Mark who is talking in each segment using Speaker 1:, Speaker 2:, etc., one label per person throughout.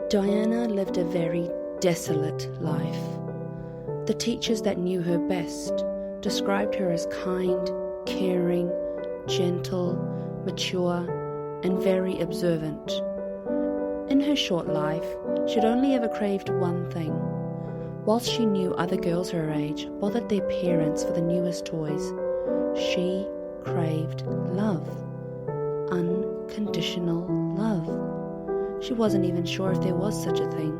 Speaker 1: Diana lived a very desolate life. The teachers that knew her best described her as kind, caring, gentle, mature, and very observant. In her short life, she'd only ever craved one thing. Whilst she knew other girls her age bothered their parents for the newest toys, she craved love. Unconditional love. She wasn't even sure if there was such a thing,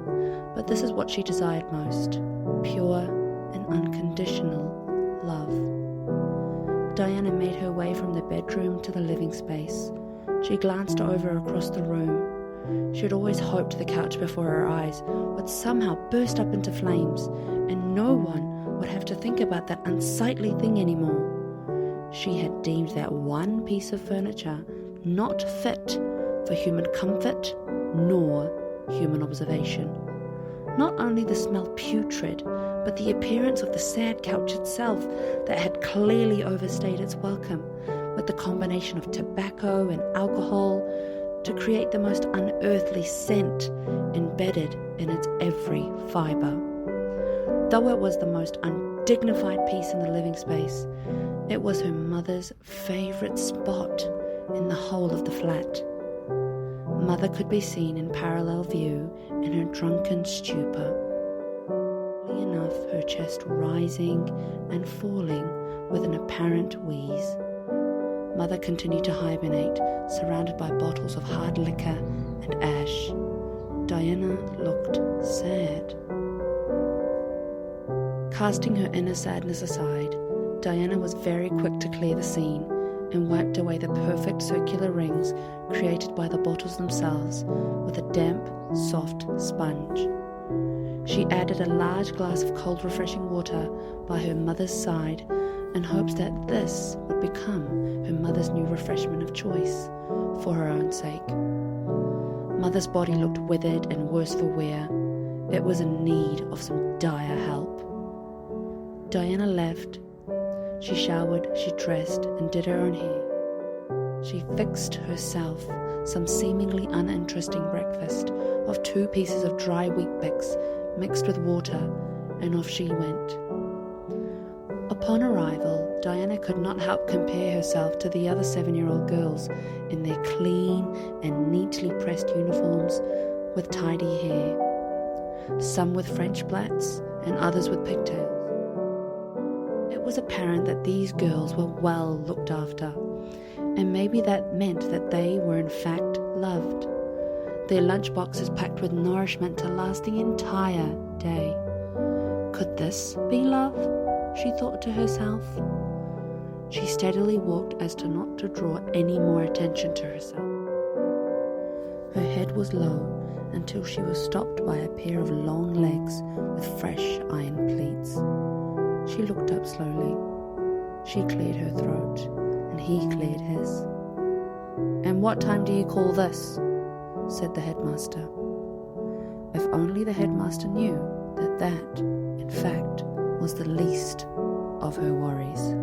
Speaker 1: but this is what she desired most: pure and unconditional love. Diana made her way from the bedroom to the living space. She glanced over across the room. She had always hoped the couch before her eyes would somehow burst up into flames, and no one would have to think about that unsightly thing anymore. She had deemed that one piece of furniture not fit for human comfort nor human observation. Not only the smell putrid, but the appearance of the sad couch itself that had clearly overstayed its welcome, with the combination of tobacco and alcohol to create the most unearthly scent embedded in its every fibre. Though it was the most undignified piece in the living space, it was her mother's favourite spot in the whole of the flat. Mother could be seen in parallel view in her drunken stupor. Oddly enough, her chest rising and falling with an apparent wheeze. Mother continued to hibernate, surrounded by bottles of hard liquor and ash. Diana looked sad. Casting her inner sadness aside, Diana was very quick to clear the scene and wiped away the perfect circular rings created by the bottles themselves with a damp, soft sponge. She added a large glass of cold, refreshing water by her mother's side in hopes that this would become her mother's new refreshment of choice for her own sake. Mother's body looked withered and worse for wear. It was in need of some dire help. Diana left. She showered, she dressed, and did her own hair. She fixed herself some seemingly uninteresting breakfast of 2 pieces of dry wheat bix mixed with water, and off she went. Upon arrival, Diana could not help compare herself to the other 7-year-old girls in their clean and neatly pressed uniforms with tidy hair, some with French plaits and others with pigtails. It was apparent that these girls were well looked after, and maybe that meant that they were in fact loved. Their lunchboxes packed with nourishment to last the entire day. Could this be love? She thought to herself. She steadily walked as to not to draw any more attention to herself. Her head was low until she was stopped by a pair of long legs with fresh iron pleats. She looked up slowly. She cleared her throat, and he cleared his. "And what time do you call this?" said the headmaster. If only the headmaster knew that, in fact, was the least of her worries.